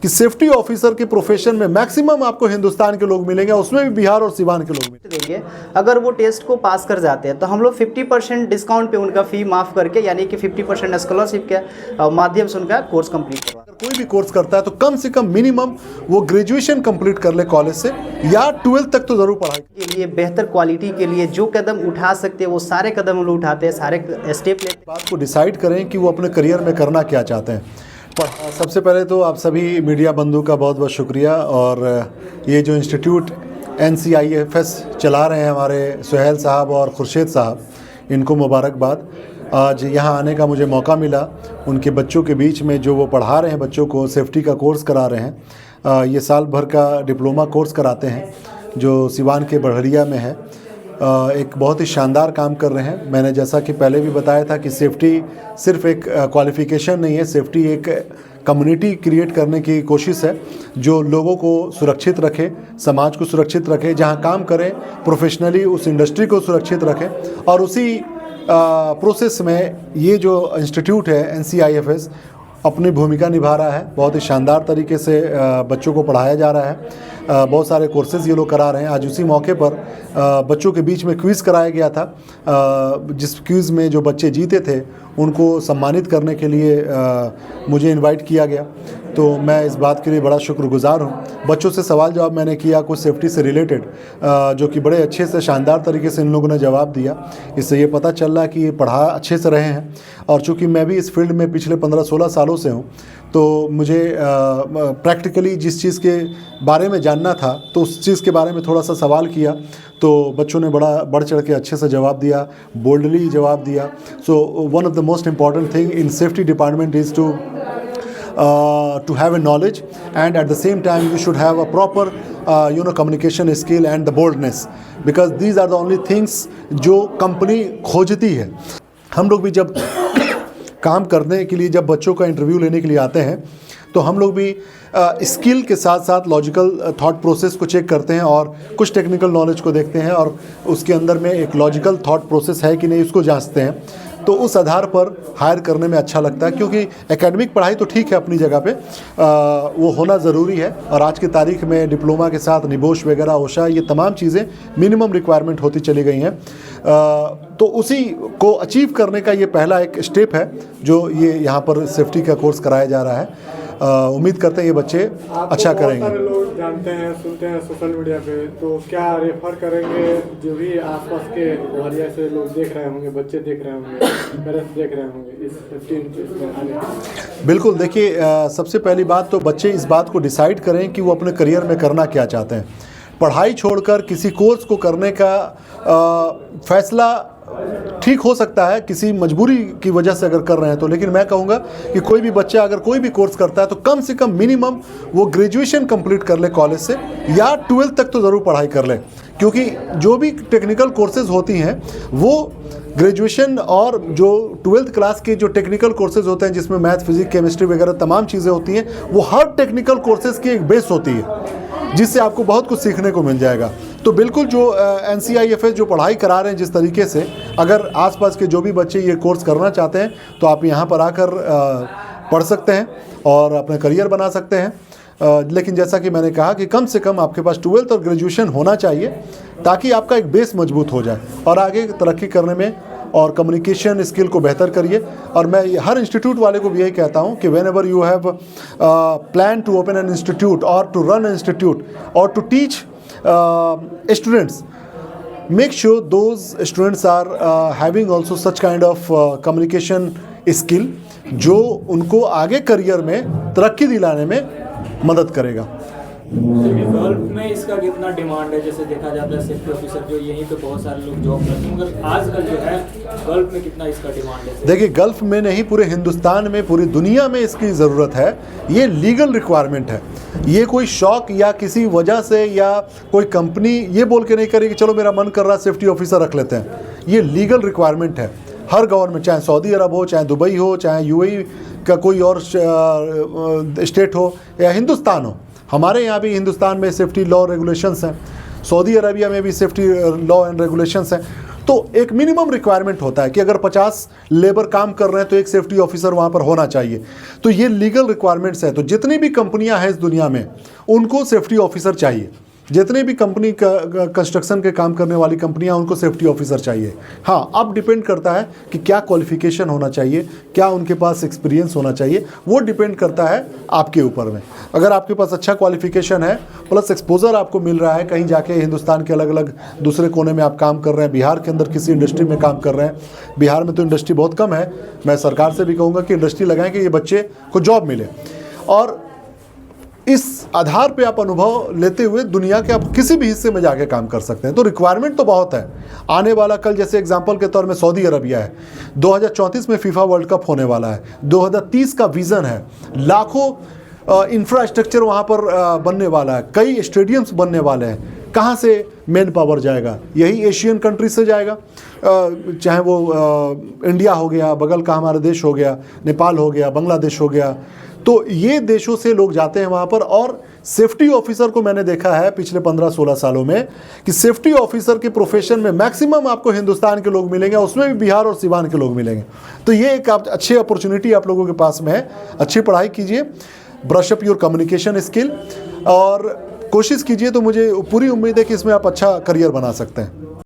कि safety officer के profession में मैक्सिमम आपको हिंदुस्तान के लोग मिलेंगे, उसमें भी बिहार और सिवान के लोग मिलेंगे। देखिए, अगर वो टेस्ट को पास कर जाते हैं तो हम लोग 50% डिस्काउंट पे उनका फ़ी माफ़ करके, यानी कि 50% स्कॉलरशिप के माध्यम से उनका कोर्स कंप्लीट करवा। अगर कोई भी कोर्स करता है तो कम से कम मिनिमम वो ग्रेजुएशन कंप्लीट कर ले कॉलेज से, या 12th तक तो ज़रूर पढ़ाई के लिए बेहतर क्वालिटी के लिए जो कदम उठा सकते हैं वो सारे कदम हम लोग उठाते हैं, सारे स्टेप लेते हैं। बात को डिसाइड करें कि वो अपने करियर में करना क्या चाहते हैं। पर सबसे पहले तो आप सभी मीडिया बंधु का बहुत बहुत शुक्रिया, और ये जो इंस्टीट्यूट NCIFS चला रहे हैं हमारे सुहेल साहब और खुर्शीद साहब, इनको मुबारकबाद। आज यहाँ आने का मुझे मौका मिला, उनके बच्चों के बीच में जो वो पढ़ा रहे हैं, बच्चों को सेफ्टी का कोर्स करा रहे हैं। ये साल भर का डिप्लोमा कोर्स कराते हैं जो सिवान के बढ़िया में है। एक बहुत ही शानदार काम कर रहे हैं। मैंने जैसा कि पहले भी बताया था कि सेफ्टी सिर्फ एक क्वालिफ़िकेशन नहीं है, सेफ्टी एक कम्युनिटी क्रिएट करने की कोशिश है जो लोगों को सुरक्षित रखे, समाज को सुरक्षित रखे, जहां काम करें प्रोफेशनली उस इंडस्ट्री को सुरक्षित रखें। और उसी प्रोसेस में ये जो इंस्टीट्यूट है NCIFS अपनी भूमिका निभा रहा है। बहुत ही शानदार तरीके से बच्चों को पढ़ाया जा रहा है। बहुत सारे कोर्सेज़ ये लोग करा रहे हैं। आज उसी मौके पर बच्चों के बीच में क्विज़ कराया गया था, जिस क्विज़ में जो बच्चे जीते थे उनको सम्मानित करने के लिए मुझे इनवाइट किया गया। तो मैं इस बात के लिए बड़ा शुक्रगुजार हूँ। बच्चों से सवाल जवाब मैंने किया कुछ सेफ्टी से रिलेटेड, जो कि बड़े अच्छे से शानदार तरीके से इन लोगों ने जवाब दिया। इससे ये पता चल रहा है कि ये पढ़ा अच्छे से रहे हैं। और चूँकि मैं भी इस फील्ड में पिछले 15-16 सालों से हूँ, तो मुझे प्रैक्टिकली जिस चीज़ के बारे में जानना था तो उस चीज़ के बारे में थोड़ा सा सवाल किया, तो बच्चों ने बड़ा बढ़ चढ़ के अच्छे से जवाब दिया, बोल्डली जवाब दिया। So one of the most important thing in safety department is to have a knowledge, and at the same time you should have a proper communication skill and the boldness, because these are the only things जो company खोजती है। हम लोग भी जब काम करने के लिए, जब बच्चों का इंटरव्यू लेने के लिए आते हैं, तो हम लोग भी स्किल के साथ साथ लॉजिकल थॉट प्रोसेस को चेक करते हैं और कुछ टेक्निकल नॉलेज को देखते हैं, और उसके अंदर में एक लॉजिकल थॉट प्रोसेस है कि नहीं उसको जांचते हैं। तो उस आधार पर हायर करने में अच्छा लगता है, क्योंकि एकेडमिक पढ़ाई तो ठीक है अपनी जगह पे, वो होना ज़रूरी है। और आज की तारीख में डिप्लोमा के साथ निबोश वगैरह, ओशा, ये तमाम चीज़ें मिनिमम रिक्वायरमेंट होती चली गई हैं। तो उसी को अचीव करने का ये पहला एक स्टेप है जो ये यहाँ पर सेफ्टी का कोर्स कराया जा रहा है। उम्मीद करते हैं ये बच्चे अच्छा करेंगे। बहुत सारे लोग जानते हैं, सुनते हैं सोशल मीडिया पे, तो क्या रेफर करेंगे जो भी आसपास के वजह से लोग देख रहे होंगे, बच्चे देख रहे होंगे, पेरेंट्स देख रहे होंगे इस सेफ्टी में आने? बिल्कुल, देखिए सबसे पहली बात तो बच्चे इस बात को डिसाइड करें कि वो अपने करियर में करना क्या चाहते हैं। पढ़ाई छोड़कर किसी कोर्स को करने का फैसला ठीक हो सकता है किसी मजबूरी की वजह से अगर कर रहे हैं तो, लेकिन मैं कहूँगा कि कोई भी बच्चा अगर कोई भी कोर्स करता है तो कम से कम मिनिमम वो ग्रेजुएशन कंप्लीट कर ले कॉलेज से, या 12th तक तो ज़रूर पढ़ाई कर ले। क्योंकि जो भी टेक्निकल कोर्सेज़ होती हैं वो ग्रेजुएशन और जो 12th क्लास के जो टेक्निकल कोर्सेज़ होते हैं जिसमें मैथ, फिजिक्स, केमिस्ट्री वगैरह तमाम चीज़ें होती हैं, वो हर टेक्निकल कोर्सेज़ की एक बेस होती है जिससे आपको बहुत कुछ सीखने को मिल जाएगा। तो बिल्कुल जो NCIFS जो पढ़ाई करा रहे हैं जिस तरीके से, अगर आसपास के जो भी बच्चे ये कोर्स करना चाहते हैं तो आप यहाँ पर आकर पढ़ सकते हैं और अपना करियर बना सकते हैं। लेकिन जैसा कि मैंने कहा कि कम से कम आपके पास 12th और ग्रेजुएशन होना चाहिए, ताकि आपका एक बेस मजबूत हो जाए और आगे तरक्की करने में और कम्युनिकेशन स्किल को बेहतर करिए। और मैं हर इंस्टीट्यूट वाले को भी यही कहता हूँ कि whenever you have plan to open an institute और टू रन एन इंस्टीट्यूट और to teach students, make sure those students are having also such kind of communication skill जो उनको आगे करियर में तरक्की दिलाने में मदद करेगा। गल्फ में इसका कितना डिमांड है? जैसे देखा जाता है सेफ्टी ऑफिसर जो यहीं पे बहुत सारे लोग जॉब करते हैं, मगर आजकल जो है गल्फ में कितना इसका डिमांड है? देखिए, गल्फ में नहीं, पूरे हिंदुस्तान में, पूरी दुनिया में इसकी ज़रूरत है। ये लीगल रिक्वायरमेंट है। ये कोई शौक या किसी वजह से या कोई कंपनी ये बोल के नहीं करेगी चलो मेरा मन कर रहा है सेफ्टी ऑफिसर रख लेते हैं। ये लीगल रिक्वायरमेंट है। हर गवर्नमेंट, चाहे सऊदी अरब हो, चाहे दुबई हो, चाहे UAE का कोई और स्टेट हो या हिंदुस्तान हो, हमारे यहाँ भी हिंदुस्तान में सेफ्टी लॉ रेगुलेशंस हैं, सऊदी अरबिया में भी सेफ्टी लॉ एंड रेगुलेशंस हैं। तो एक मिनिमम रिक्वायरमेंट होता है कि अगर 50 लेबर काम कर रहे हैं तो एक सेफ्टी ऑफिसर वहाँ पर होना चाहिए। तो ये लीगल रिक्वायरमेंट्स है। तो जितनी भी कंपनियाँ हैं इस दुनिया में उनको सेफ्टी ऑफिसर चाहिए। जितने भी कंपनी कंस्ट्रक्शन के काम करने वाली कंपनियां उनको सेफ्टी ऑफिसर चाहिए। हाँ, अब डिपेंड करता है कि क्या क्वालिफिकेशन होना चाहिए, क्या उनके पास एक्सपीरियंस होना चाहिए, वो डिपेंड करता है आपके ऊपर में। अगर आपके पास अच्छा क्वालिफिकेशन है प्लस एक्सपोजर आपको मिल रहा है, कहीं जाके हिंदुस्तान के अलग अलग दूसरे कोने में आप काम कर रहे हैं, बिहार के अंदर किसी इंडस्ट्री में काम कर रहे हैं, बिहार में तो इंडस्ट्री बहुत कम है, मैं सरकार से भी कहूँगा कि इंडस्ट्री लगाएं कि ये बच्चे को जॉब मिले, और इस आधार पे आप अनुभव लेते हुए दुनिया के आप किसी भी हिस्से में जाके काम कर सकते हैं। तो रिक्वायरमेंट तो बहुत है। आने वाला कल जैसे एग्जांपल के तौर में सऊदी अरबिया है, 2034 में फीफा वर्ल्ड कप होने वाला है, 2030 का विज़न है, लाखों इंफ्रास्ट्रक्चर वहाँ पर बनने वाला है, कई स्टेडियम्स बनने वाले हैं। कहाँ से मेन पावर जाएगा? यही एशियन कंट्री से जाएगा, चाहे वो इंडिया हो गया, बगल का हमारा देश हो गया, नेपाल हो गया, बांग्लादेश हो गया, तो ये देशों से लोग जाते हैं वहाँ पर। और सेफ्टी ऑफिसर को मैंने देखा है पिछले 15-16 सालों में कि सेफ्टी ऑफिसर के प्रोफेशन में मैक्सिमम आपको हिंदुस्तान के लोग मिलेंगे, उसमें भी बिहार और सिवान के लोग मिलेंगे। तो ये एक अच्छी अपॉर्चुनिटी आप लोगों के पास में है। अच्छी पढ़ाई कीजिए, brush up your communication skill, और कोशिश कीजिए। तो मुझे पूरी उम्मीद है कि इसमें आप अच्छा करियर बना सकते हैं।